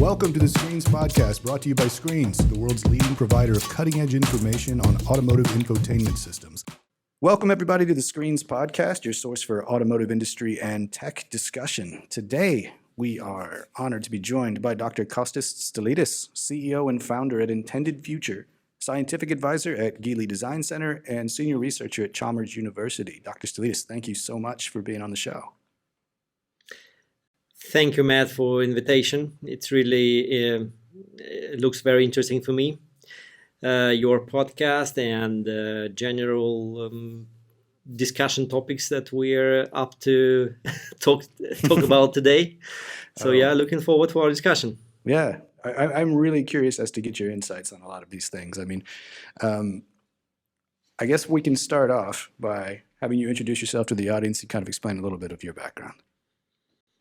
Welcome to the Screens Podcast, brought to you by Screens, the world's leading provider of cutting-edge information on automotive infotainment systems. Welcome, everybody, to the Screens Podcast, your source for automotive industry and tech discussion. Today, we are honored to be joined by Dr. Kostas Stylidis, CEO and founder at Intended Future, scientific advisor at Geely Design Center, and senior researcher at Chalmers University. Dr. Stylidis, thank you so much for being on the show. Thank you, Matt, for invitation. It's really it looks very interesting for me. Your podcast and general discussion topics that we're up to talk about today. So looking forward to our discussion. Yeah, I'm really curious as to get your insights on a lot of these things. I mean, I guess we can start off by having you introduce yourself to the audience and kind of explain a little bit of your background.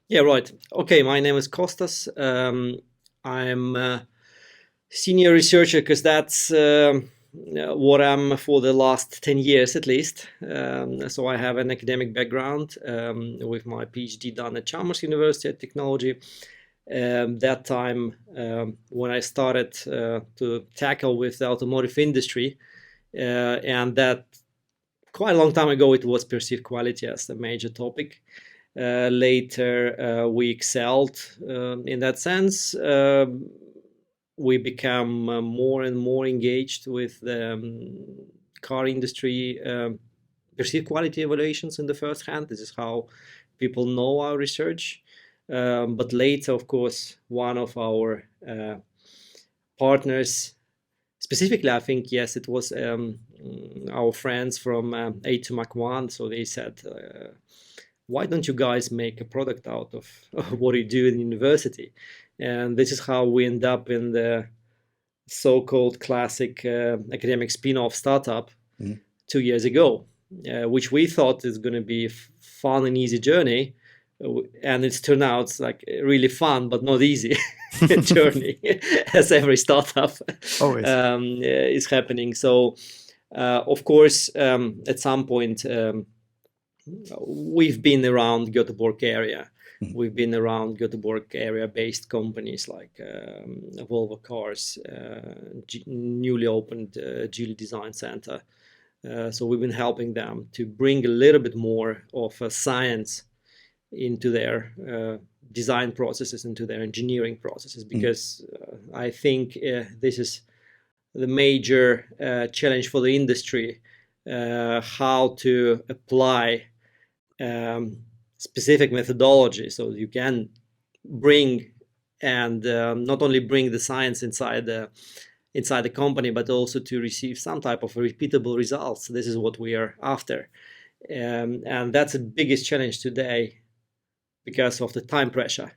Yeah, right. Okay, my name is Kostas. I'm a senior researcher because that's what I'm for the last 10 years at least. So I have an academic background with my Ph.D. done at Chalmers University at Technology. That time when I started to tackle with the automotive industry, and that quite a long time ago, it was perceived quality as the major topic. Later, we excelled in that sense. We become more and more engaged with the car industry perceived quality evaluations in the first hand. This is how people know our research. But later, of course, one of our partners, specifically, I think, yes, it was our friends from A2Mac1. So they said, why don't you guys make a product out of what you do in university? And this is how we end up in the so-called classic academic spin-off startup 2 years ago, which we thought is going to be a fun and easy journey. And it's turned out like really fun, but not easy journey, as every startup is happening. So, of course, at some point, we've been around Göteborg area. We've been around Göteborg area-based companies like Volvo Cars, newly opened Geely Design Center. So we've been helping them to bring a little bit more of science into their design processes, into their engineering processes, because I think this is the major challenge for the industry, how to apply specific methodology so you can bring and not only bring the science inside the company, but also to receive some type of repeatable results. This is what we are after, and that's the biggest challenge today because of the time pressure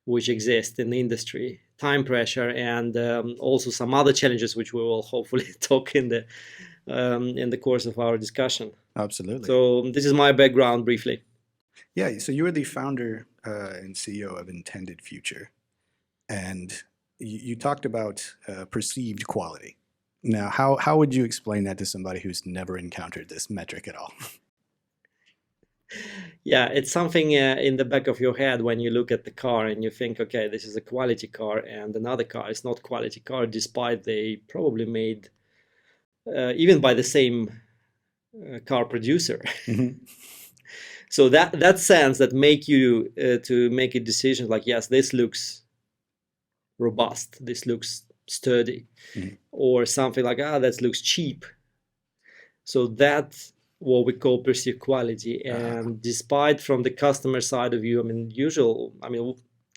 which exists in the industry. Time pressure and also some other challenges which we will hopefully talk in the course of our discussion. Absolutely. So this is my background briefly. Yeah, so you are the founder and CEO of Intended Future, and you talked about perceived quality. Now, how would you explain that to somebody who's never encountered this metric at all? Yeah, it's something in the back of your head when you look at the car and you think, okay, this is a quality car, and another car is not quality car, despite they probably made even by the same car producer. So that sense that make you to make a decision like, yes, this looks robust, this looks sturdy, or something like, that looks cheap. So that's what we call perceived quality. And despite from the customer side of view,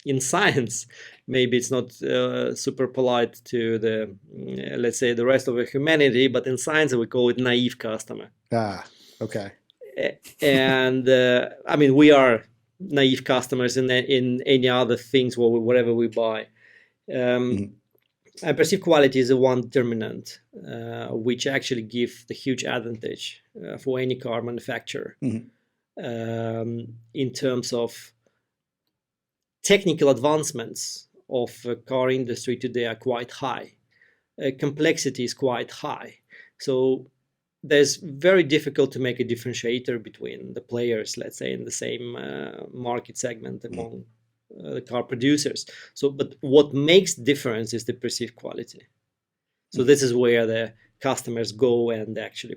in science, maybe it's not super polite to the, let's say, the rest of the humanity, but in science we call it naive customer. Okay. And we are naive customers in any other things, whatever we buy. And perceived quality is the one determinant which actually give the huge advantage for any car manufacturer in terms of technical advancements of the car industry today are quite high. Complexity is quite high. So there's very difficult to make a differentiator between the players, let's say, in the same market segment among the car producers. So, but what makes difference is the perceived quality. So this is where the customers go and actually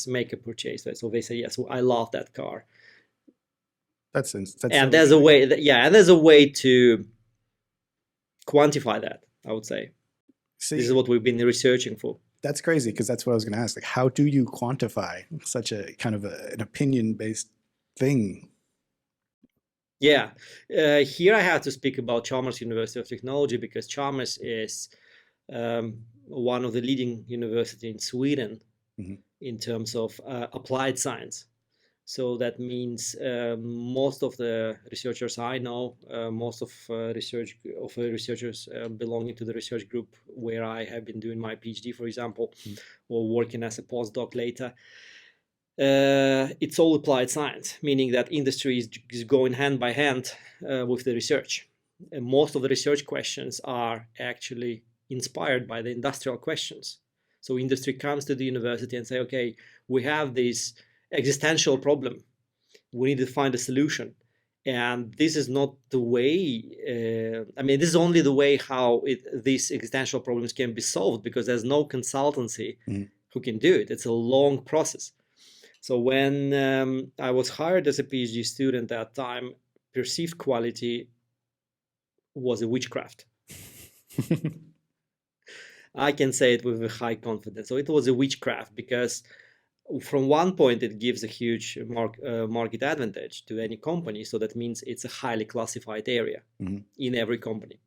make a purchase. So they say, yes, well, I love that car. That's and so there's a way and there's a way to quantify that, I would say. See, this is what we've been researching for. That's crazy, because that's what I was going to ask. Like, how do you quantify such a kind of an opinion-based thing? Yeah, here I have to speak about Chalmers University of Technology, because Chalmers is one of the leading universities in Sweden in terms of applied science. So that means most of the researchers I know, most of researchers belonging to the research group where I have been doing my PhD, for example, or working as a postdoc later, it's all applied science, meaning that industry is going hand by hand with the research. And most of the research questions are actually inspired by the industrial questions. So industry comes to the university and say, okay, we have this existential problem. We need to find a solution. And this is not the way, this is only the way how these existential problems can be solved, because there's no consultancy who can do it. It's a long process. So when I was hired as a PhD student at that time, perceived quality was a witchcraft. I can say it with a high confidence. So it was a witchcraft, because from one point it gives a huge market advantage to any company. So that means it's a highly classified area in every company.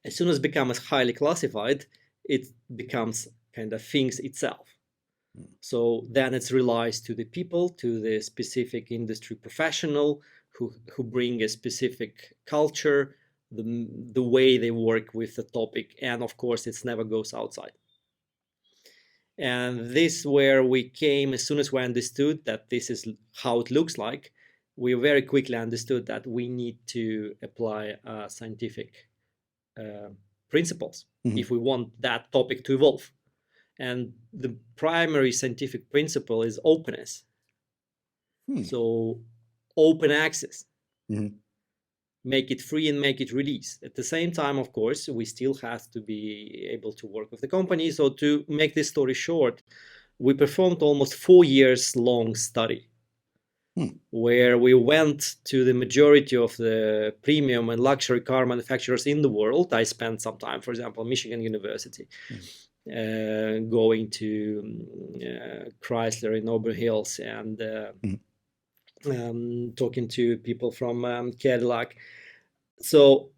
As soon as it becomes highly classified, it becomes kind of things itself. So then it relies to the people, to the specific industry professional who bring a specific culture, the way they work with the topic, and of course it never goes outside. And this where we came, as soon as we understood that this is how it looks like, we very quickly understood that we need to apply scientific principles if we want that topic to evolve. And the primary scientific principle is openness. So open access. Make it free and make it release. At the same time, of course, we still have to be able to work with the company. So to make this story short, we performed almost 4 years long study where we went to the majority of the premium and luxury car manufacturers in the world. I spent some time, for example, Michigan University, going to Chrysler in Auburn Hills and talking to people from Cadillac. So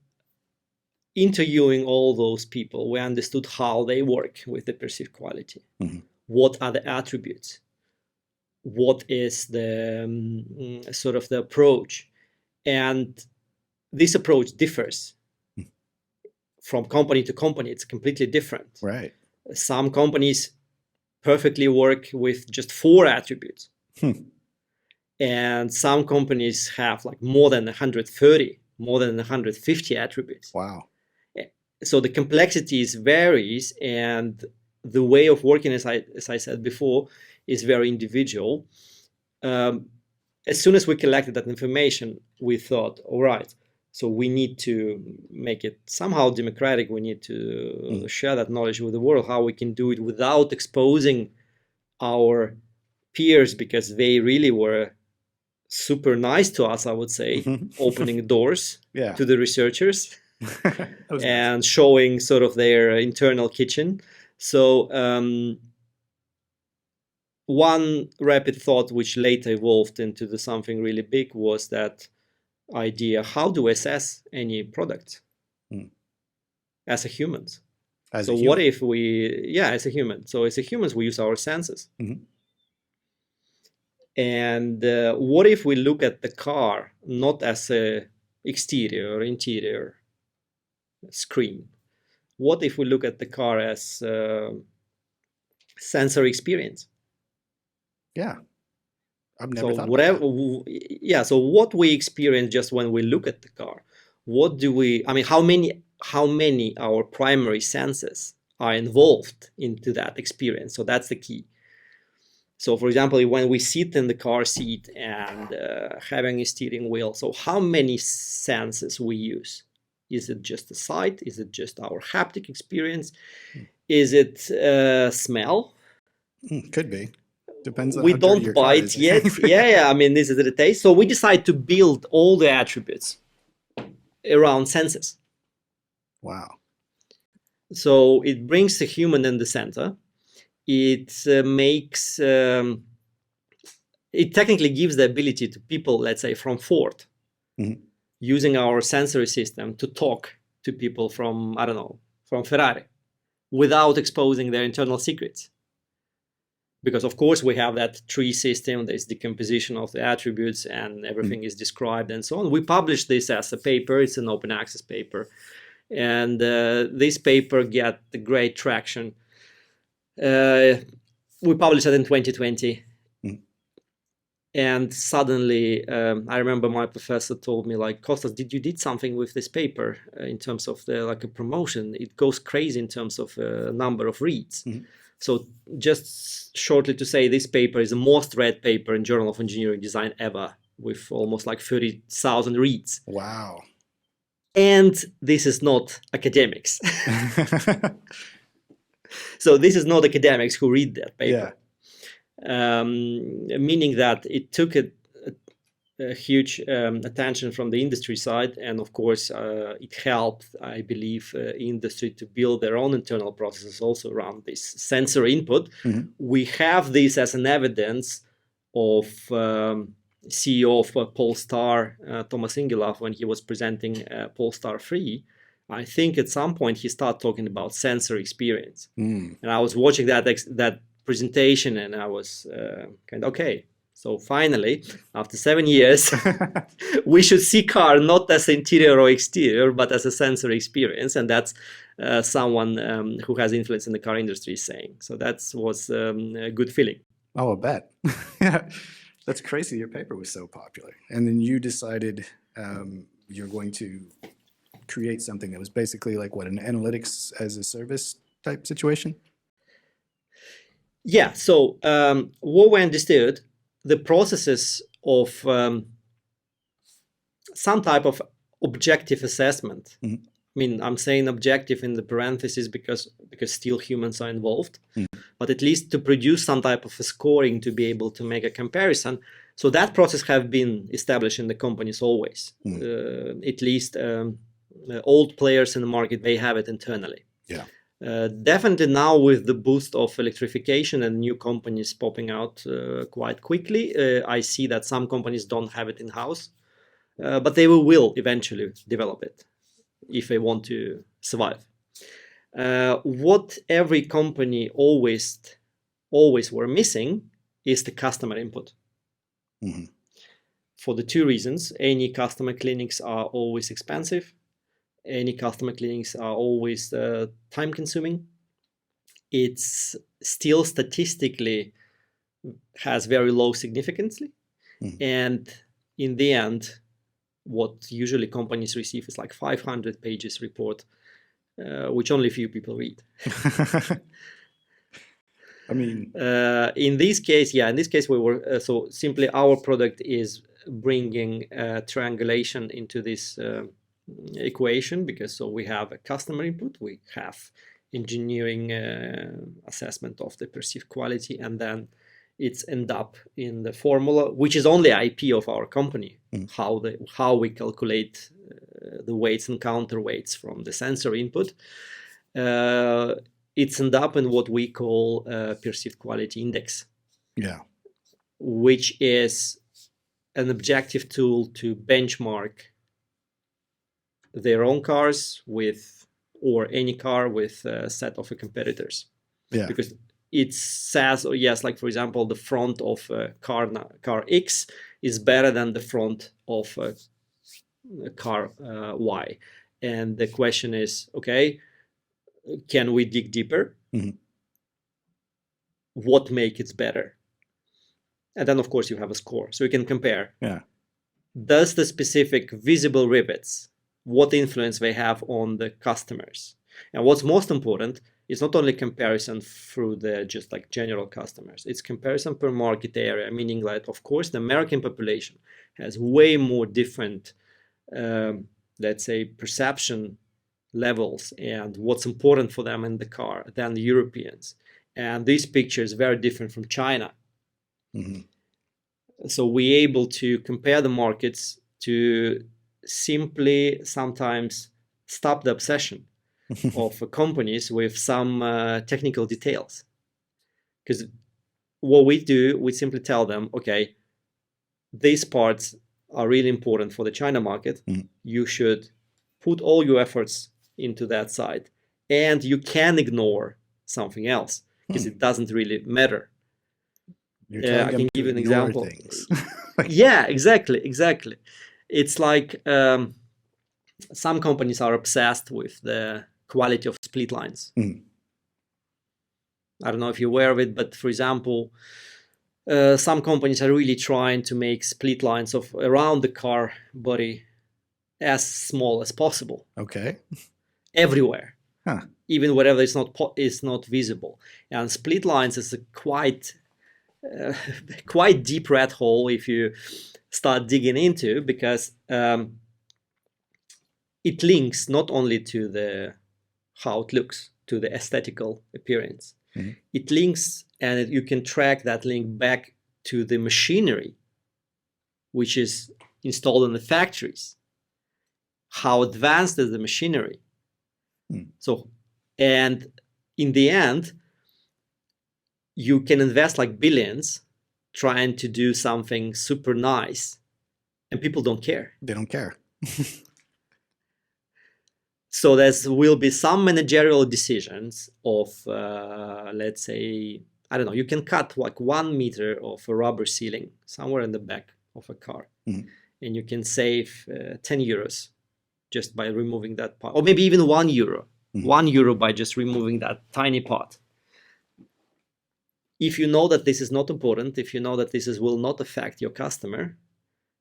interviewing all those people, we understood how they work with the perceived quality. What are the attributes? What is the sort of the approach? And this approach differs from company to company. It's completely different. Right. Some companies perfectly work with just 4 attributes. And some companies have like more than 130, more than 150 attributes. Wow. So the complexities varies, and the way of working, as I said before, is very individual. As soon as we collected that information, we thought, all right, so we need to make it somehow democratic. We need to share that knowledge with the world, how we can do it without exposing our peers, because they really were super nice to us, I would say, opening doors to the researchers and nice. Showing sort of their internal kitchen. So one rapid thought, which later evolved into something really big, was that idea: how do we assess any product as a humans? What if we, as a human? So as a humans, we use our senses. And what if we look at the car not as a exterior or interior screen? What if we look at the car as sensory experience? Yeah. I've never So thought whatever, about that. So what we experience just when we look at the car, what do we, how many our primary senses are involved into that experience? So that's the key. So, for example, when we sit in the car seat and having a steering wheel, so how many senses we use? Is it just the sight? Is it just our haptic experience? Is it smell? Could be. Depends on We how dirty don't your car bite is. yet. Yeah. I mean, this is the taste. So we decide to build all the attributes around senses. Wow. So it brings the human in the center. It makes it technically gives the ability to people, let's say from Ford, using our sensory system to talk to people from, I don't know, from Ferrari without exposing their internal secrets. Because of course we have that tree system, there's decomposition of the attributes and everything is described and so on. We published this as a paper, it's an open access paper. And this paper got the great traction. We published it in 2020. And suddenly, I remember my professor told me, like, Kostas, you did something with this paper in terms of the like a promotion? It goes crazy in terms of number of reads. So just shortly to say, this paper is the most read paper in Journal of Engineering Design ever, with almost like 30,000 reads. Wow. And this is not academics. So this is not academics who read that paper. Meaning that it took a huge attention from the industry side, and of course it helped, I believe, industry to build their own internal processes also around this sensor input. We have this as an evidence of CEO of Polestar, Tomasz when he was presenting Polestar 3. I think at some point he started talking about sensor experience, and I was watching that presentation, and I was kind of okay. So finally, after 7 years, we should see car not as interior or exterior, but as a sensor experience, and that's someone who has influence in the car industry is saying. So that was a good feeling. Oh, I bet. Yeah, that's crazy. Your paper was so popular, and then you decided you're going to create something that was basically like what, an analytics as a service type situation. Yeah, so what we understood, the processes of some type of objective assessment. I mean, I'm saying objective in the parentheses because still humans are involved, but at least to produce some type of a scoring to be able to make a comparison. So that process have been established in the companies always. At least old players in the market, they have it internally. Yeah. Definitely now with the boost of electrification and new companies popping out quite quickly, I see that some companies don't have it in-house, but they will eventually develop it if they want to survive. What every company always were missing is the customer input. For the two reasons: any customer clinics are always expensive. Any customer clinics are always time consuming. It's still statistically has very low significance. And in the end, what usually companies receive is like 500 pages report, which only few people read. I mean, in this case, we were, so simply our product is bringing triangulation into this equation, because so we have a customer input, we have engineering assessment of the perceived quality, and then it's end up in the formula, which is only IP of our company, how we calculate the weights and counterweights from the sensor input. It's end up in what we call perceived quality index, which is an objective tool to benchmark their own cars with, or any car with a set of competitors. Because it says, oh yes, like for example, the front of car X is better than the front of car Y. And the question is, okay, can we dig deeper? What makes it better? And then of course you have a score, so you can compare. Does the specific visible rivets, what influence they have on the customers? And what's most important is not only comparison through the just like general customers, it's comparison per market area, meaning that, of course, the American population has way more different, let's say, perception levels and what's important for them in the car than the Europeans. And this picture is very different from China. So we're able to compare the markets to simply sometimes stop the obsession of companies with some technical details. Because what we do, we simply tell them, okay, these parts are really important for the China market. You should put all your efforts into that side, and you can ignore something else because it doesn't really matter. I can give you an example. Yeah, exactly. It's like some companies are obsessed with the quality of split lines. I don't know if you're aware of it, but for example, some companies are really trying to make split lines of around the car body as small as possible. Okay. Everywhere, even wherever it's not visible. And split lines is a quite deep rat hole if you start digging into, because it links not only to how it looks, to the aesthetical appearance. It links, and you can track that link back to the machinery which is installed in the factories. How advanced is the machinery? So, and in the end, you can invest like billions trying to do something super nice, and people don't care. They don't care. So there will be some managerial decisions of, let's say, I don't know, you can cut like 1 meter of a rubber ceiling somewhere in the back of a car, and you can save 10 euros just by removing that part, or maybe even 1 euro. 1 euro by just removing that tiny part. If you know that this is not important, if you know that this will not affect your customer,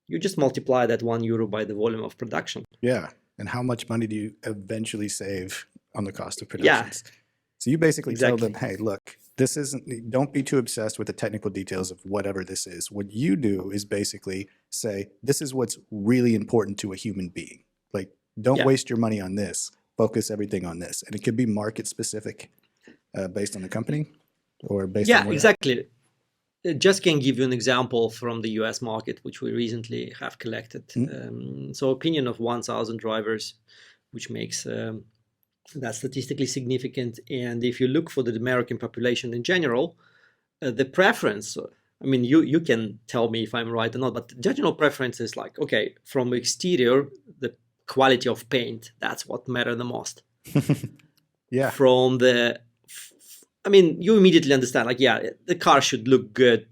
you just multiply that 1 euro by the volume of production. Yeah. And how much money do you eventually save on the cost of production? Yeah. So you basically tell them, hey, look, this isn't, don't be too obsessed with the technical details of whatever this is. What you do is basically say, this is what's really important to a human being. Like, don't waste your money on this. Focus everything on this. And it could be market specific based on the company or based on Yeah, exactly. Just can give you an example from the US market, which we recently have collected. So opinion of 1,000 drivers, which makes that statistically significant. And if you look for the American population in general, the preference, I mean, you can tell me if I'm right or not, but the general preference is like, okay, from exterior, the quality of paint, that's what matters the most. Yeah. From the, I mean, you immediately understand, like, yeah, the car should look good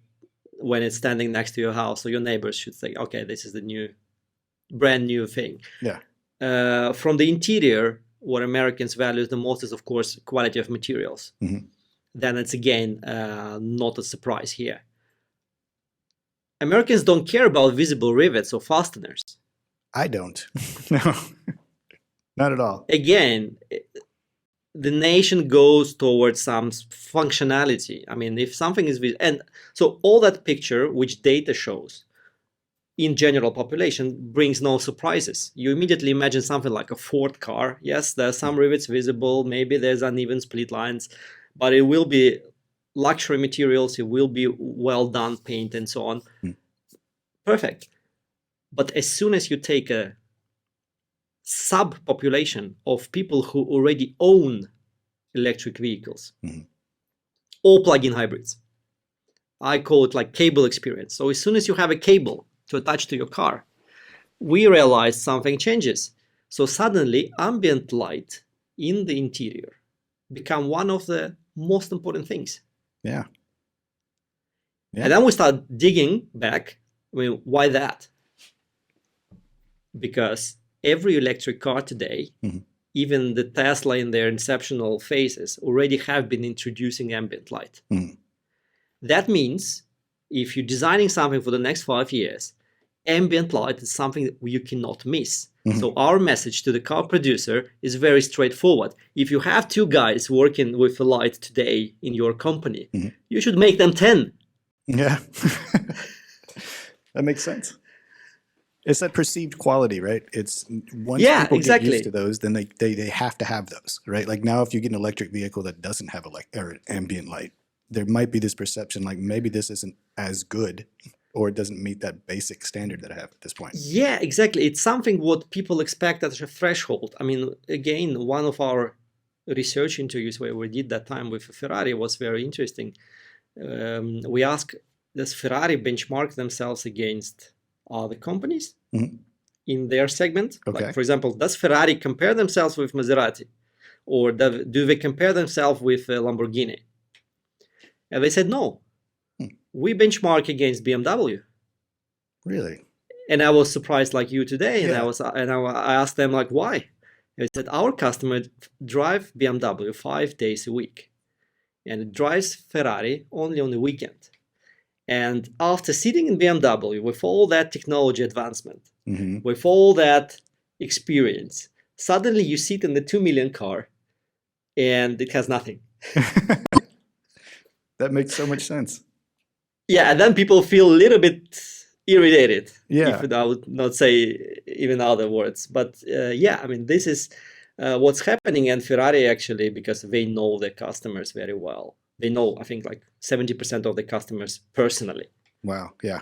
when it's standing next to your house, so your neighbors should say, okay, this is the brand new thing. Yeah. From the interior, what Americans value the most is, of course, quality of materials. Then it's, again, not a surprise here. Americans don't care about visible rivets or fasteners. I don't. No, not at all. Again, the nation goes towards some functionality. I mean, if something is, and so all that picture, which data shows in general population, brings no surprises. You immediately imagine something like a Ford car. Yes, there are some rivets visible. Maybe there's uneven split lines, but it will be luxury materials. It will be well done paint and so on. Perfect. But as soon as you take a subpopulation of people who already own electric vehicles or plug-in hybrids, I call it like cable experience. So as soon as you have a cable to attach to your car, we realize something changes. So suddenly ambient light in the interior become one of the most important things. Yeah. And then we start digging back. I mean, why that? Because every electric car today, even the Tesla in their inceptional phases, already have been introducing ambient light. That means if you're designing something for the next 5 years, ambient light is something that you cannot miss. So our message to the car producer is very straightforward. If you have 2 guys working with a light today in your company, you should make them 10. Yeah. That makes sense. It's that perceived quality, right? It's once people get used to those, then they have to have those, right? Like now, if you get an electric vehicle that doesn't have or ambient light, there might be this perception like maybe this isn't as good, or it doesn't meet that basic standard that I have at this point. Yeah, exactly. It's something what people expect as a threshold. I mean, again, one of our research interviews where we did that time with Ferrari was very interesting. We asked, does Ferrari benchmark themselves against other companies in their segment? Okay. Like, for example, does Ferrari compare themselves with Maserati? Or do they compare themselves with Lamborghini? And they said, no. We benchmark against BMW. Really? And I was surprised like you today. And I asked them like, why? They said, our customer drive BMW 5 days a week and it drives Ferrari only on the weekend. And after sitting in BMW with all that technology advancement, with all that experience, suddenly you sit in the 2 million car and it has nothing. That makes so much sense. Yeah, and then people feel a little bit irritated. Yeah. If I would not say even other words. But yeah, I mean, this is what's happening. And Ferrari actually, because they know their customers very well. They know, I think, like 70% of the customers personally. Wow, yeah.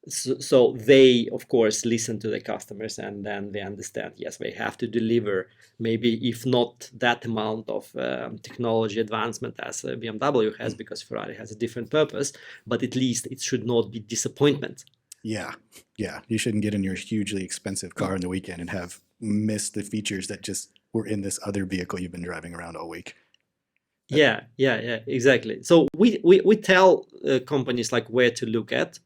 So they, of course, listen to the customers and then they understand, yes, they have to deliver maybe if not that amount of technology advancement as BMW has, because Ferrari has a different purpose, but at least it should not be disappointment. Yeah, yeah. You shouldn't get in your hugely expensive car on the weekend and have missed the features that just were in this other vehicle you've been driving around all week. Yeah, exactly. So we tell companies like where to look at.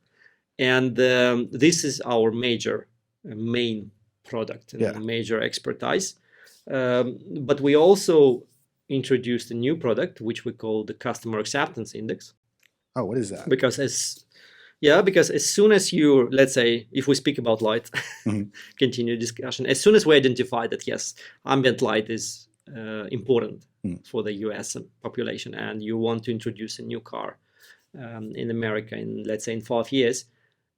And this is our main product and major expertise. But we also introduced a new product, which we call the Customer Acceptance Index. Oh, what is that? Because as soon as you, let's say, if we speak about light, continue discussion, as soon as we identify that, yes, ambient light is important for the US population, and you want to introduce a new car in America in, let's say, in 5 years,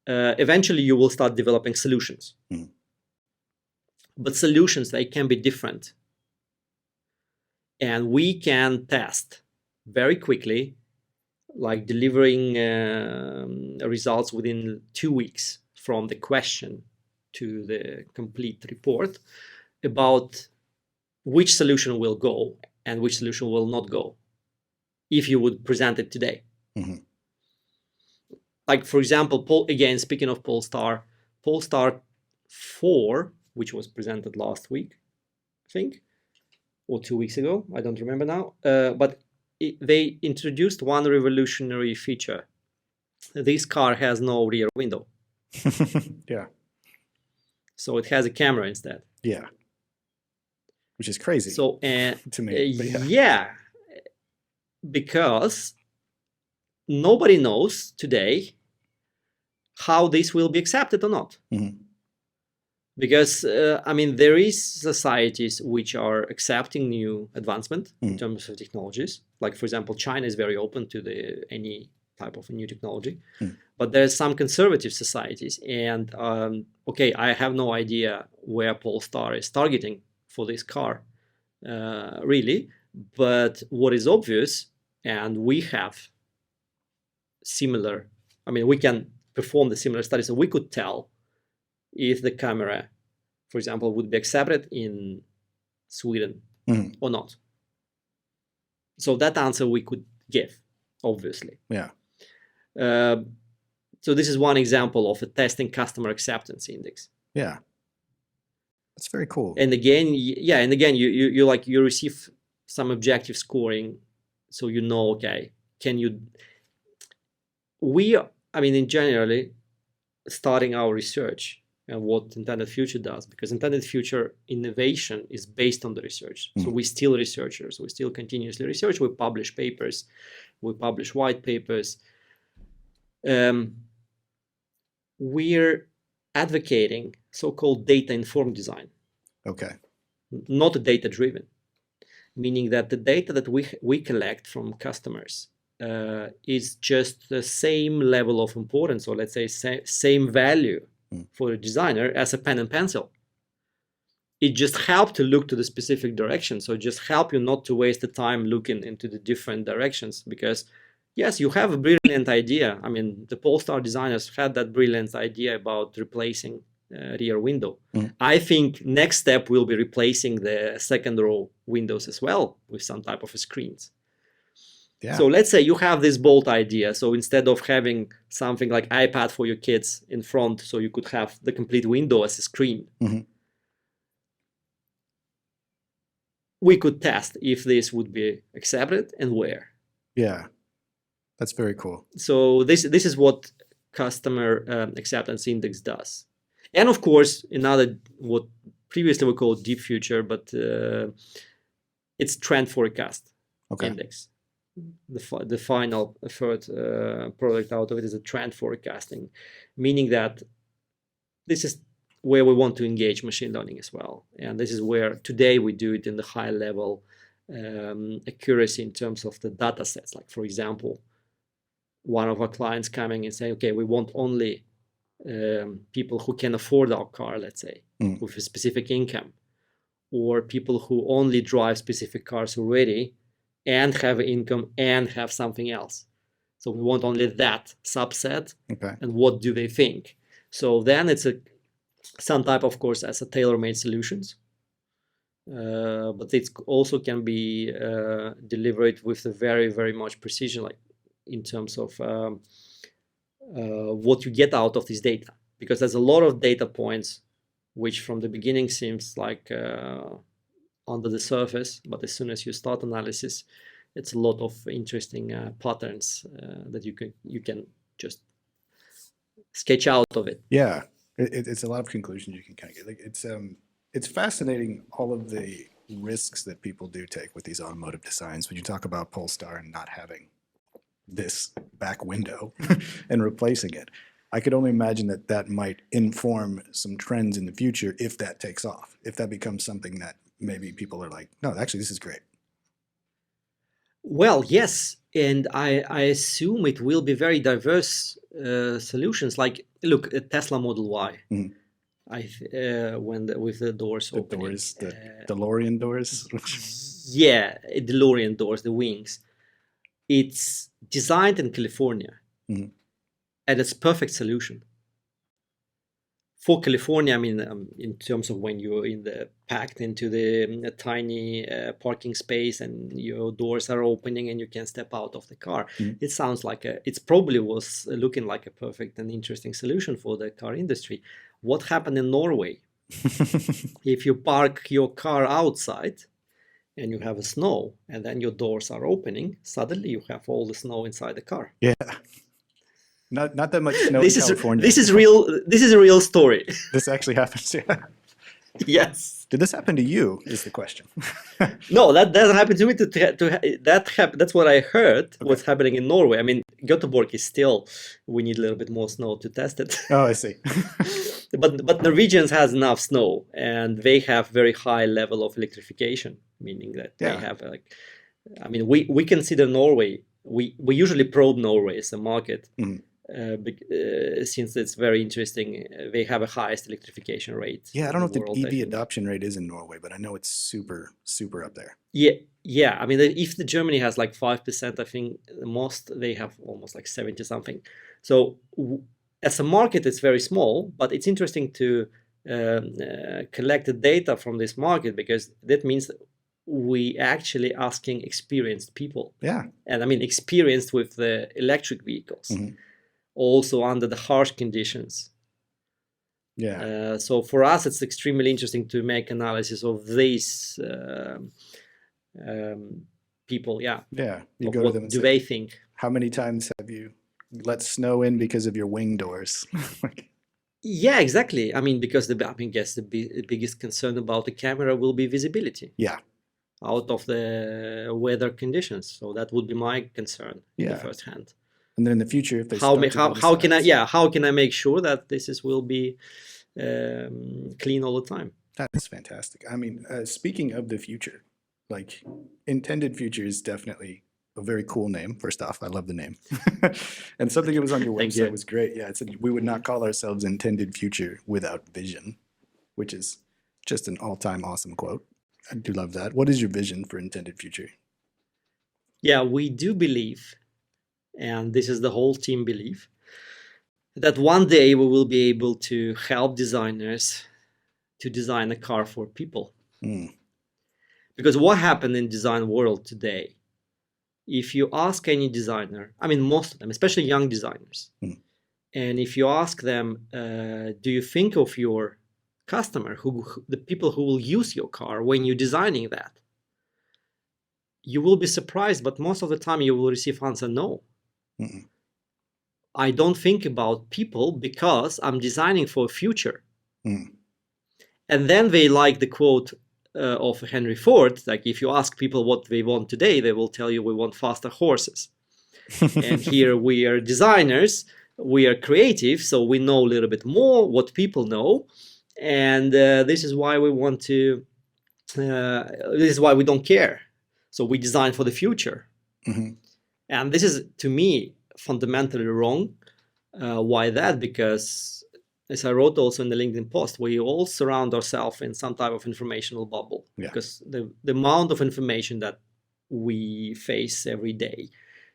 eventually you will start developing solutions. But solutions, they can be different. And we can test very quickly, like delivering results within 2 weeks from the question to the complete report about which solution will go and which solution will not go if you would present it today. Like, for example, again, speaking of Polestar 4, which was presented last week, I think, or 2 weeks ago, I don't remember now, but they introduced one revolutionary feature. This car has no rear window. Yeah. So it has a camera instead. Yeah. Which is crazy. So, to me. Yeah, because nobody knows today how this will be accepted or not. Because, I mean, there is societies which are accepting new advancement in terms of technologies. Like, for example, China is very open to any type of new technology. But there's some conservative societies. And, okay, I have no idea where Polestar is targeting for this car, really. But what is obvious, and we have similar, I mean, we can perform the similar studies, so we could tell if the camera, for example, would be accepted in Sweden or not. So that answer we could give, obviously. Yeah. So this is one example of a testing customer acceptance index. Yeah. That's very cool. And again, you receive some objective scoring, so you know, okay, in generally, starting our research and what Intended Future does, because Intended Future innovation is based on the research. So we're still researchers. We still continuously research. We publish papers. We publish white papers. We're advocating so-called data-informed design. Okay. Not data-driven, meaning that the data that we collect from customers is just the same level of importance, or let's say same value for a designer as a pen and pencil. It just helps to look to the specific direction. So it just helps you not to waste the time looking into the different directions, because yes, you have a brilliant idea. I mean, the Polestar designers had that brilliant idea about replacing rear window. I think next step will be replacing the second row windows as well with some type of screens. Yeah. So let's say you have this bold idea. So instead of having something like iPad for your kids in front, so you could have the complete window as a screen. We could test if this would be accepted and where. Yeah, that's very cool. So this is what customer acceptance index does. And of course, another, what previously we called deep future, but it's trend forecast index. The final third product out of it is a trend forecasting, meaning that this is where we want to engage machine learning as well. And this is where today we do it in the high level accuracy in terms of the data sets. Like, for example, one of our clients coming and saying, okay, we want only people who can afford our car, let's say, with a specific income, or people who only drive specific cars already and have income and have something else. So we want only that subset. And what do they think? So then it's some type, of course, as a tailor-made solutions, but it also can be delivered with a very, very much precision, like in terms of what you get out of this data, because there's a lot of data points which from the beginning seems like under the surface, but as soon as you start analysis, it's a lot of interesting patterns that you can just sketch out of it. Yeah, it's a lot of conclusions you can kind of get. Like it's fascinating, all of the risks that people do take with these automotive designs. When you talk about Polestar and not having this back window and replacing it, I could only imagine that that might inform some trends in the future if that takes off, if that becomes something that maybe people are like, no, actually, this is great. Well, yes, and I assume it will be very diverse solutions. Like, look at Tesla Model Y. With the doors opening. The DeLorean doors? Yeah, DeLorean doors, the wings. It's designed in California, and it's a perfect solution. For California, I mean, in terms of when you're packed into the tiny parking space and your doors are opening and you can step out of the car, it sounds like it's probably was looking like a perfect and interesting solution for the car industry. What happened in Norway? If you park your car outside and you have a snow and then your doors are opening, suddenly you have all the snow inside the car. Yeah. Not that much snow in California. This is real. This is a real story. This actually happens. Yeah. Yes. Did this happen to you? Is the question. No, that doesn't happen to me. That's what I heard. Okay. What's happening in Norway? I mean, Göteborg is still. We need a little bit more snow to test it. Oh, I see. But Norwegians has enough snow, and they have very high level of electrification, meaning that they have like. I mean, we consider Norway. We usually probe Norway as a market. Since it's very interesting, they have a highest electrification rate. Yeah, I don't know if the EV adoption rate is in Norway, but I know it's super, super up there. Yeah. I mean, if the Germany has like 5%, I think the most they have almost like 70 something. So as a market, it's very small, but it's interesting to collect the data from this market, because that means we actually asking experienced people. Yeah. And I mean, experienced with the electric vehicles. Also under the harsh conditions. Yeah. So for us, it's extremely interesting to make analysis of these people. Yeah. Yeah. You go to them and do they think? How many times have you let snow in because of your wing doors? Yeah, exactly. I mean, because I guess the biggest concern about the camera will be visibility. Yeah. Out of the weather conditions. So that would be my concern in the first hand. And then in the future, if they how can I make sure that will be clean all the time. That is fantastic. I mean, speaking of the future, like intended future is definitely a very cool name. First off, I love the name. And something that was on your Thank website you. was great. Yeah, it said we would not call ourselves intended future without vision, which is just an all-time awesome quote. I do love that. What is your vision for intended future? Yeah, we do believe, and this is the whole team belief, that one day we will be able to help designers to design a car for people. Because what happened in design world today, if you ask any designer, I mean, most of them, especially young designers, and if you ask them, do you think of your customer, the people who will use your car when you're designing that, you will be surprised, but most of the time you will receive answer no. I don't think about people because I'm designing for a future. And then they like the quote of Henry Ford, like if you ask people what they want today, they will tell you we want faster horses. And here we are designers, we are creative, so we know a little bit more what people know. And this is why we want to, this is why we don't care. So we design for the future. And this is, to me, fundamentally wrong. Why that? Because, as I wrote also in the LinkedIn post, we all surround ourselves in some type of informational bubble. Because the amount of information that we face every day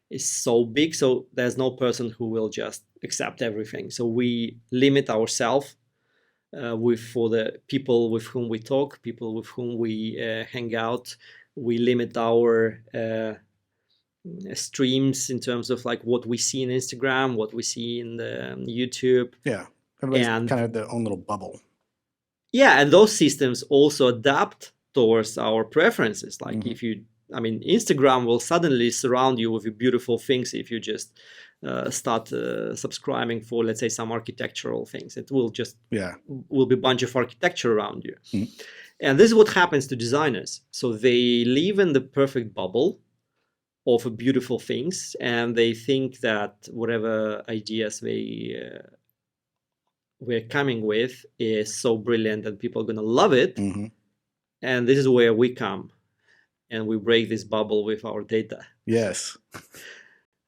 is so big, so there's no person who will just accept everything. So we limit ourselves for the people with whom we talk, people with whom we hang out. We limit our streams in terms of like what we see in Instagram, what we see in the YouTube. Yeah, everybody's kind of their own little bubble. Yeah, and those systems also adapt towards our preferences. Like if you, I mean, Instagram will suddenly surround you with beautiful things if you just start subscribing for, let's say, some architectural things. It will just, will be a bunch of architecture around you. And this is what happens to designers. So they live in the perfect bubble of beautiful things, and they think that whatever ideas we're coming with is so brilliant and people are going to love it. And this is where we come and we break this bubble with our data. Yes.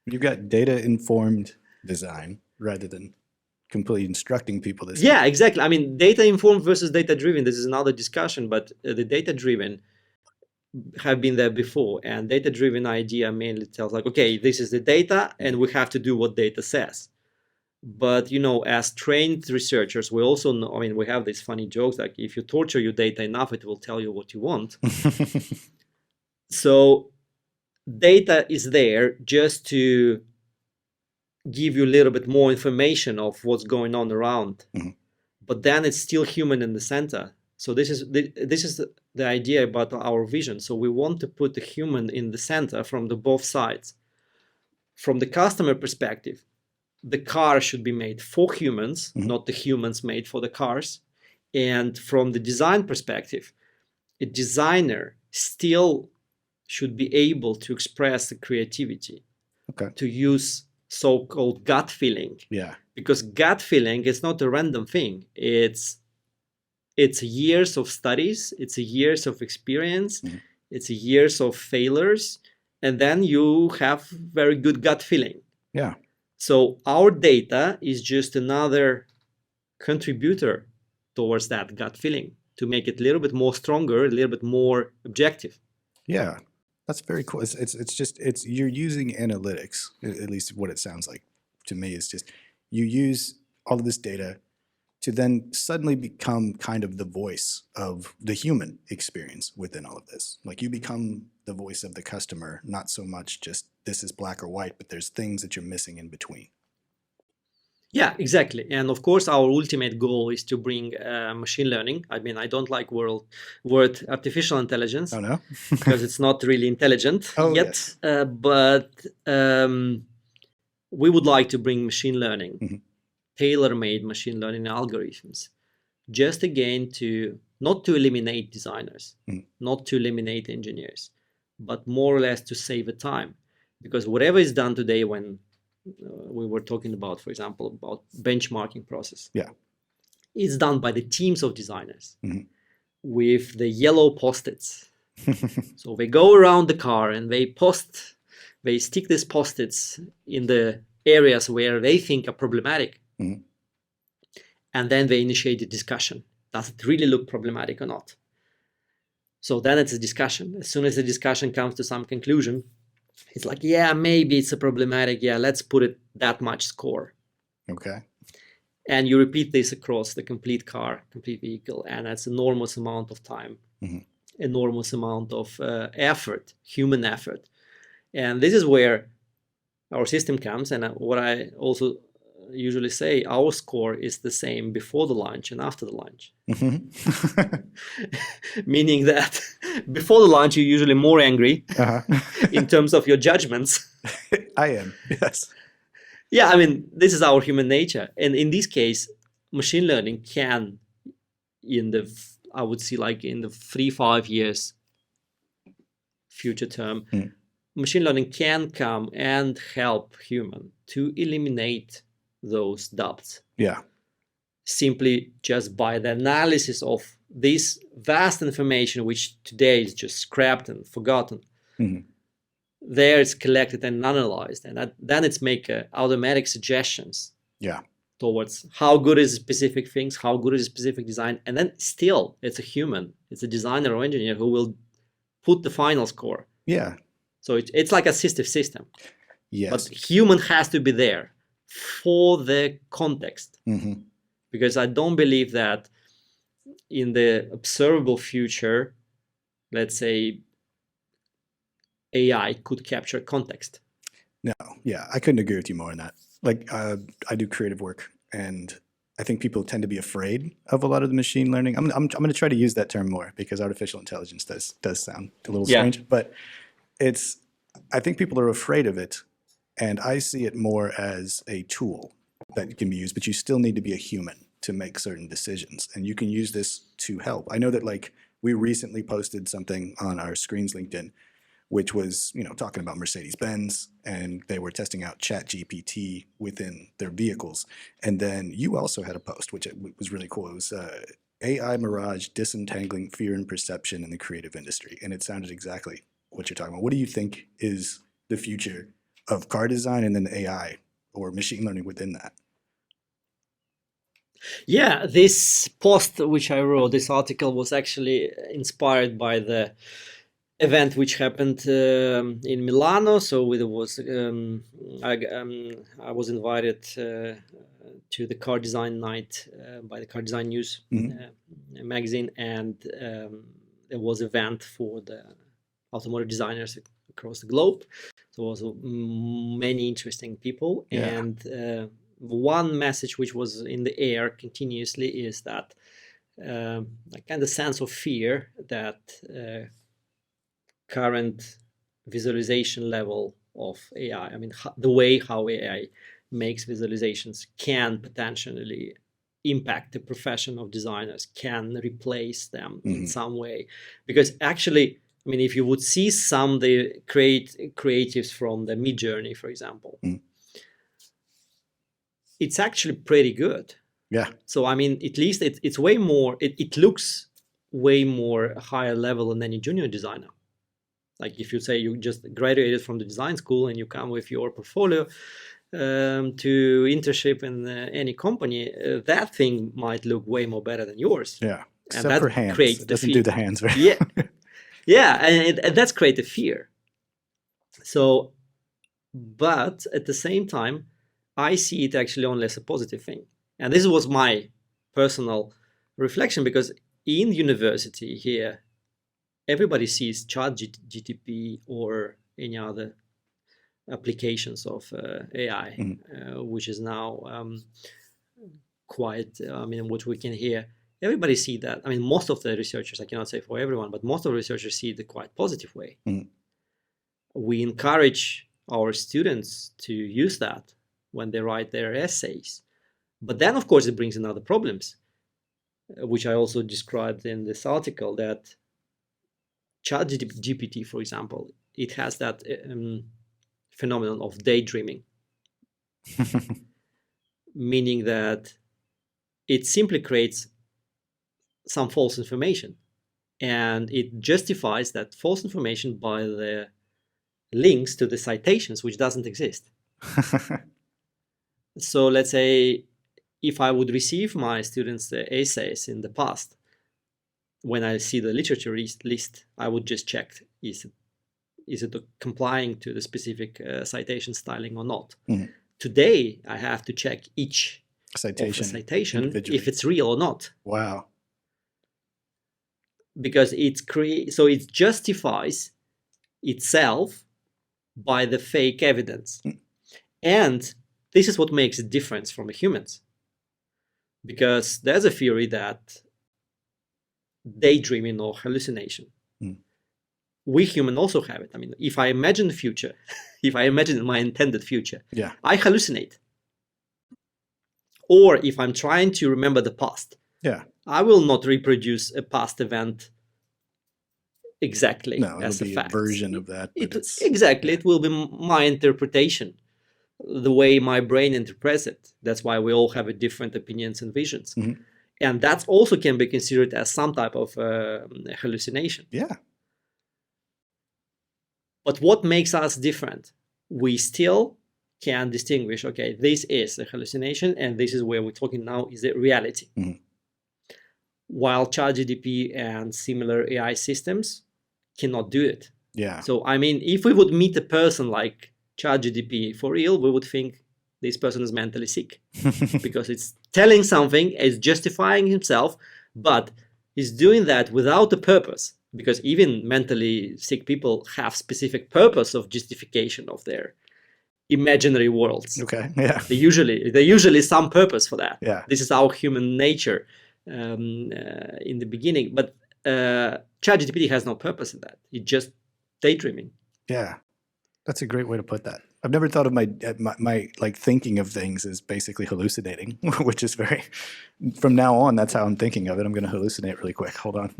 You've got data-informed design rather than completely instructing people this. Yeah, exactly. I mean, data-informed versus data-driven, this is another discussion, but the data-driven have been there before, and data-driven idea mainly tells like, okay, this is the data and we have to do what data says. But, you know, as trained researchers, we also know, I mean, we have these funny jokes, like if you torture your data enough, it will tell you what you want. So data is there just to give you a little bit more information of what's going on around. But then it's still human in the center. So this is the idea about our vision. So we want to put the human in the center from the both sides. From the customer perspective, the car should be made for humans, not the humans made for the cars. And from the design perspective, a designer still should be able to express the creativity, to use so-called gut feeling. Because gut feeling is not a random thing. It's years of studies, it's years of experience, it's years of failures, and then you have very good gut feeling. So our data is just another contributor towards that gut feeling to make it a little bit more stronger, a little bit more objective. Yeah, that's very cool. It's you're using analytics, at least what it sounds like to me. It's just you use all of this data to then suddenly become kind of the voice of the human experience within all of this. Like you become the voice of the customer, not so much just this is black or white, but there's things that you're missing in between. Yeah, exactly. And of course, our ultimate goal is to bring machine learning. I mean, I don't like word artificial intelligence. Oh, no? Because it's not really intelligent yet. Yes. But we would like to bring machine learning, tailor-made machine learning algorithms, just again not to eliminate designers, not to eliminate engineers, but more or less to save the time. Because whatever is done today, when we were talking about, for example, about benchmarking process. It's done by the teams of designers with the yellow post-its. So they go around the car and they stick these post-its in the areas where they think are problematic. And then they initiate a discussion. Does it really look problematic or not? So then it's a discussion. As soon as the discussion comes to some conclusion, it's like, yeah, maybe it's a problematic. Yeah, let's put it that much score. Okay. And you repeat this across the complete car, complete vehicle, and that's enormous amount of time, enormous amount of effort, human effort. And this is where our system comes. And what I also usually say, our score is the same before the lunch and after the lunch. Meaning that before the lunch, you're usually more angry in terms of your judgments. I am, yes. Yeah, I mean, this is our human nature. And in this case, machine learning can, I would see like in the 3-5 years future term, machine learning can come and help human to eliminate those doubts. Yeah. Simply just by the analysis of this vast information, which today is just scrapped and forgotten. There it's collected and analyzed, and then it's make automatic suggestions. Yeah. Towards how good is specific things, how good is specific design, and then still it's a human, it's a designer or engineer who will put the final score. Yeah. So it's like assistive system. Yes. But human has to be there for the context. Because I don't believe that in the observable future, let's say, AI could capture context. No, yeah, I couldn't agree with you more on that. Like, I do creative work, and I think people tend to be afraid of a lot of the machine learning. I'm going to try to use that term more because artificial intelligence does sound a little strange, but I think people are afraid of it, and I see it more as a tool that can be used, but you still need to be a human to make certain decisions, and you can use this to help. I know that, like, we recently posted something on our Screens LinkedIn, which was, talking about Mercedes-Benz, and they were testing out ChatGPT within their vehicles. And then you also had a post, which was really cool. It was AI Mirage Disentangling Fear and Perception in the Creative Industry. And it sounded exactly what you're talking about. What do you think is the future of car design and then AI or machine learning within that? Yeah, this post which I wrote, this article was actually inspired by the event which happened in Milano. So it was I was invited to the car design night by the Car Design News magazine, and there was an event for the automotive designers across the globe. So also many interesting people, and one message which was in the air continuously is that a kind of sense of fear that current visualization level of AI, I mean, the way how AI makes visualizations can potentially impact the profession of designers, can replace them in some way. Because actually, I mean, if you would see some of the creatives from the Midjourney, for example, it's actually pretty good. Yeah. So, I mean, at least it's way more, it looks way more higher level than any junior designer. Like if you say you just graduated from the design school and you come with your portfolio to internship in any company, that thing might look way more better than yours. Yeah, and except for hands. It doesn't do the hands, right? Yeah, yeah, and that's creative fear. So, but at the same time, I see it actually only as a positive thing. And this was my personal reflection, because in university here, everybody sees ChatGPT or any other applications of AI, which is now quite, I mean, what we can hear. Everybody see that. I mean, most of the researchers, I cannot say for everyone, but most of the researchers see it the quite positive way. We encourage our students to use that when they write their essays. But then, of course, it brings in other problems, which I also described in this article, that ChatGPT, for example, it has that phenomenon of daydreaming, meaning that it simply creates some false information, and it justifies that false information by the links to the citations, which doesn't exist. So let's say if I would receive my students' essays in the past, when I see the literature list, I would just check, is it complying to the specific citation styling or not? Mm-hmm. Today, I have to check each citation if it's real or not. Wow. Because it justifies itself by the fake evidence. And this is what makes a difference from the humans. Because there's a theory that daydreaming or hallucination, we human also have it. I mean, if I imagine the future, if I imagine my intended future, I hallucinate. Or if I'm trying to remember the past, I will not reproduce a past event exactly as a fact. A version of that. Exactly. It will be my interpretation, the way my brain interprets it. That's why we all have different opinions and visions. Mm-hmm. And that also can be considered as some type of hallucination. Yeah. But what makes us different? We still can distinguish, okay, this is a hallucination, and this is where we're talking now is a reality. Mm-hmm. While ChatGPT and similar AI systems cannot do it. Yeah. So, I mean, if we would meet a person like ChatGPT for real, we would think this person is mentally sick because it's telling something, it's justifying himself, but he's doing that without a purpose, because even mentally sick people have specific purpose of justification of their imaginary worlds. Okay. Yeah. They usually some purpose for that. Yeah. This is our human nature in the beginning, but ChatGPT has no purpose in that. It's just daydreaming. Yeah. That's a great way to put that. I've never thought of my like thinking of things as basically hallucinating, which is very, from now on, that's how I'm thinking of it. I'm going to hallucinate really quick. Hold on.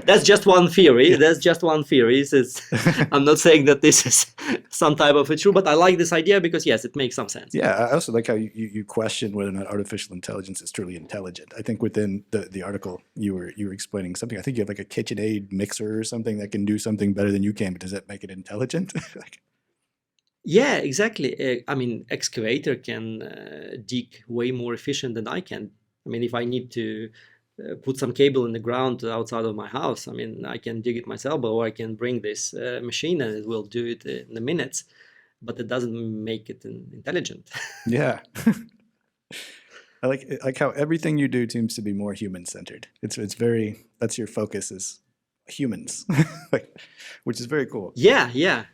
That's just one theory. That's just one theory. I'm not saying that this is some type of a true, but I like this idea because yes, it makes some sense. Yeah. I also like how you question whether or not artificial intelligence is truly intelligent. I think within the article you were explaining something. I think you have like a KitchenAid mixer or something that can do something better than you can, but does that make it intelligent? Yeah, exactly. I mean, excavator can dig way more efficient than I can. I mean, if I need to put some cable in the ground outside of my house, I mean, I can dig it myself, or I can bring this machine and it will do it in the minutes, but it doesn't make it intelligent. Yeah. I like how everything you do seems to be more human-centered. It's very, that's your focus is humans, which is very cool. Yeah.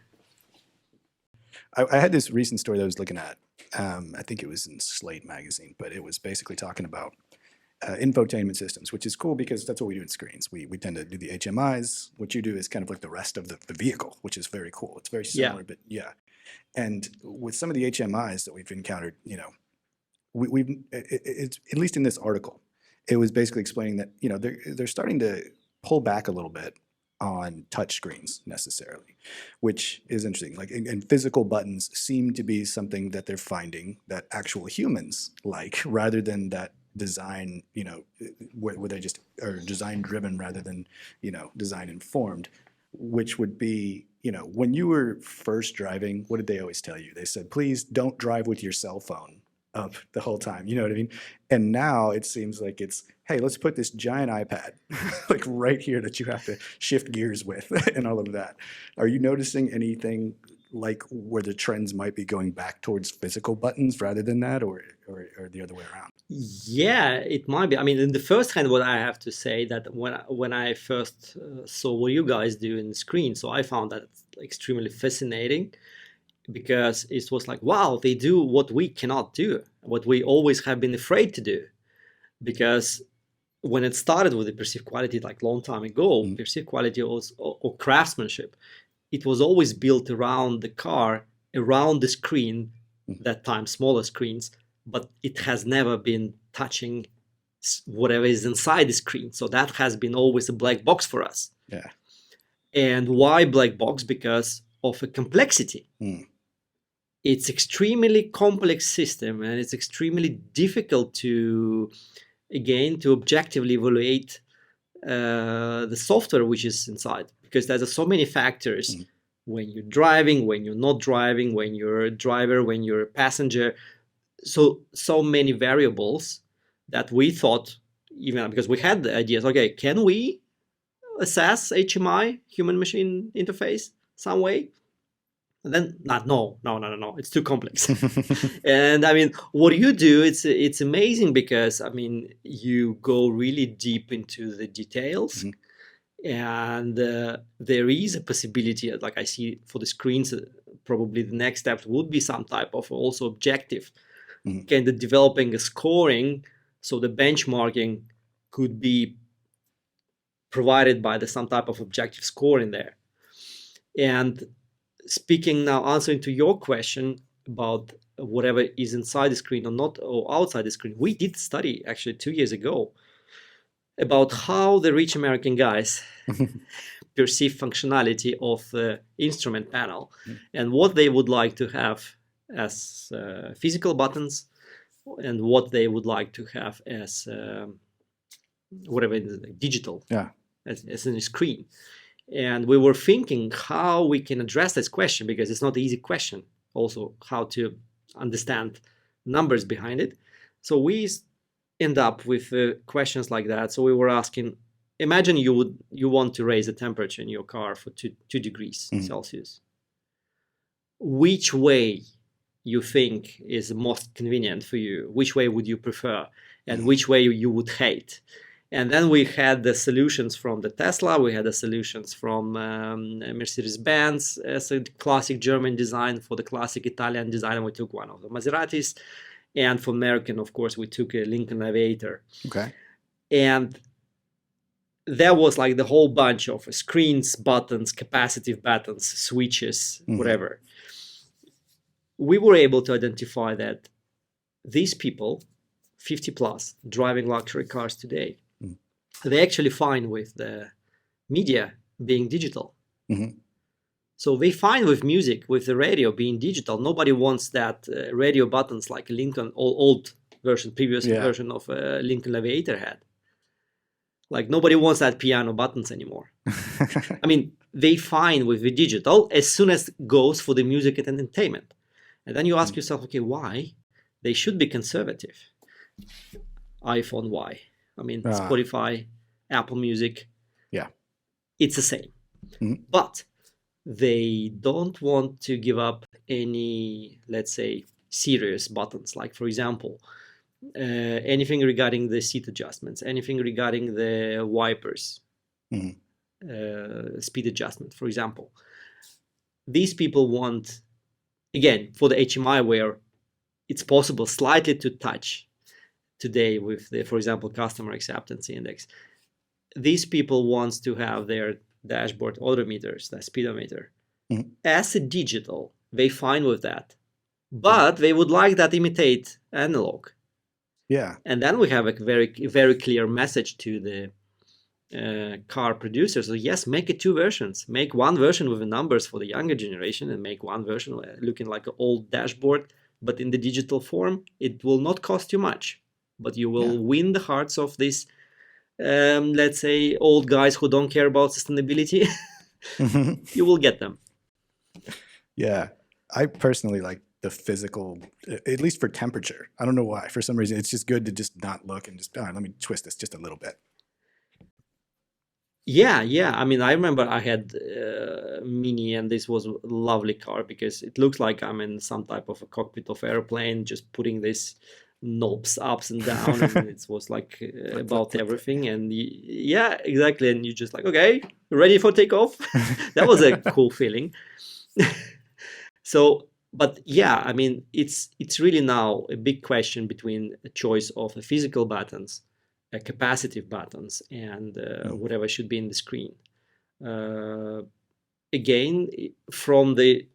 I had this recent story that I was looking at. I think it was in Slate magazine, but it was basically talking about infotainment systems, which is cool because that's what we do in screens. We tend to do the HMIs. What you do is kind of like the rest of the vehicle, which is very cool. It's very similar, but yeah. And with some of the HMIs that we've encountered, you know, it's at least in this article, it was basically explaining that, you know, they're starting to pull back a little bit on touch screens necessarily, which is interesting. Like, and physical buttons seem to be something that they're finding that actual humans like, rather than that design, you know, where they just are design driven rather than, you know, design informed, which would be, you know, when you were first driving, what did they always tell you? They said, please don't drive with your cell phone up the whole time. You know what I mean? And now it seems like it's, hey, let's put this giant iPad like right here that you have to shift gears with and all of that. Are you noticing anything like where the trends might be going back towards physical buttons rather than that, or the other way around? Yeah, it might be. I mean, in the first hand, what I have to say that when I first saw what you guys do in the screen, so I found that extremely fascinating, because it was like, wow, they do what we cannot do, what we always have been afraid to do. Because when it started with the perceived quality, like long time ago, perceived quality or craftsmanship, it was always built around the car, around the screen, that time smaller screens, but it has never been touching whatever is inside the screen. So that has been always a black box for us. Yeah. And why black box? Because of a complexity. It's extremely complex system, and it's extremely difficult to again, to objectively evaluate the software which is inside, because there's so many factors when you're driving, when you're not driving, when you're a driver, when you're a passenger. So many variables that we thought, even because we had the ideas, okay, can we assess HMI, human machine interface, some way? And then no, it's too complex. And I mean, what you do, it's amazing, because I mean, you go really deep into the details. And there is a possibility, like I see for the screens, probably the next step would be some type of also objective, kind of developing a scoring, so the benchmarking could be provided by some type of objective score in there. And speaking now, answering to your question about whatever is inside the screen or not, or outside the screen, we did study actually 2 years ago about how the rich American guys perceive functionality of the instrument panel and what they would like to have as physical buttons and what they would like to have as whatever it is, digital, as in a screen. And we were thinking how we can address this question, because it's not an easy question, also how to understand numbers behind it. So we end up with questions like that. So we were asking, imagine you want to raise the temperature in your car for 2 degrees Celsius. Which way you think is most convenient for you? Which way would you prefer? And which way you would hate? And then we had the solutions from the Tesla, we had the solutions from Mercedes-Benz as a classic German design, for the classic Italian design, we took one of the Maseratis. And for American, of course, we took a Lincoln Aviator. Okay. And there was like the whole bunch of screens, buttons, capacitive buttons, switches, whatever. We were able to identify that these people, 50 plus, driving luxury cars today, they actually fine with the media being digital. So they fine with music, with the radio being digital. Nobody wants that radio buttons like Lincoln, old version, previous version of Lincoln Aviator had. Like nobody wants that piano buttons anymore. I mean, they fine with the digital as soon as it goes for the music and entertainment. And then you ask yourself, okay, why? They should be conservative. iPhone, why? I mean, Spotify, Apple Music. Yeah. It's the same. But they don't want to give up any, let's say, serious buttons. Like, for example, anything regarding the seat adjustments, anything regarding the wipers, speed adjustment, for example. These people want, again, for the HMI, where it's possible slightly to touch today with the, for example, customer acceptance index. These people want to have their dashboard odometers, the speedometer, as a digital. They fine with that, but they would like that imitate analog. Yeah. And then we have a very clear message to the car producers. So yes, make it 2 versions. Make one version with the numbers for the younger generation, and make one version looking like an old dashboard, but in the digital form. It will not cost you much, but you will win the hearts of these, let's say, old guys who don't care about sustainability. You will get them. Yeah. I personally like the physical, at least for temperature. I don't know why. For some reason, it's just good to just not look and just, all right, let me twist this just a little bit. Yeah. I mean, I remember I had Mini, and this was a lovely car because it looks like I'm in some type of a cockpit of airplane, just putting these knobs ups and down, and it was like about everything. And yeah, exactly. And you just like, okay, ready for takeoff. That was a cool feeling. So, but yeah, I mean, it's really now a big question between a choice of the physical buttons, capacitive buttons, and whatever should be in the screen. Again, from the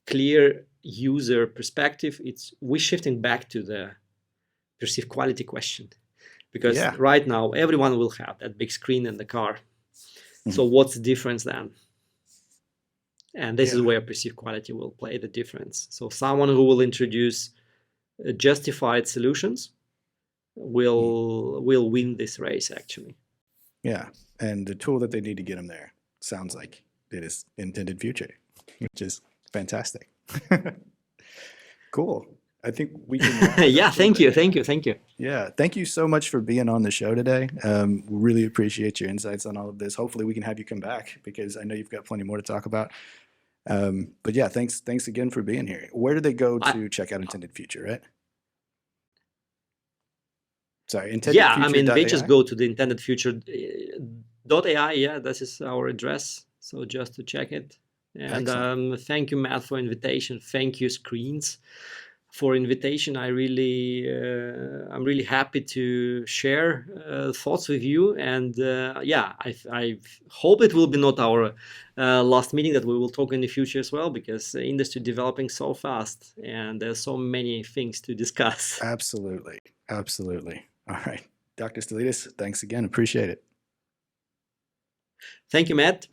clear user perspective, we're shifting back to the perceived quality question, because right now everyone will have that big screen in the car. So what's the difference then? And this is where perceived quality will play the difference. So someone who will introduce justified solutions, will win this race, actually. Yeah, and the tool that they need to get them there sounds like it is intended future, which is fantastic. Cool. I think we can wrap it up Yeah, from thank you, there. thank you. Yeah, thank you so much for being on the show today. Really appreciate your insights on all of this. Hopefully we can have you come back because I know you've got plenty more to talk about. But yeah, thanks again for being here. Where do they go to check out Intended Future, right? Sorry, Intended Yeah, I Future. mean, they just go to the Intended Future .ai. Yeah, this is our address. So just to check it. And thank you, Matt, for invitation. Thank you, Screens, for invitation. I'm really happy to share thoughts with you. And yeah, I hope it will be not our last meeting, that we will talk in the future as well, because the industry developing so fast and there's so many things to discuss. Absolutely. Absolutely. All right. Dr. Stylidis, thanks again. Appreciate it. Thank you, Matt.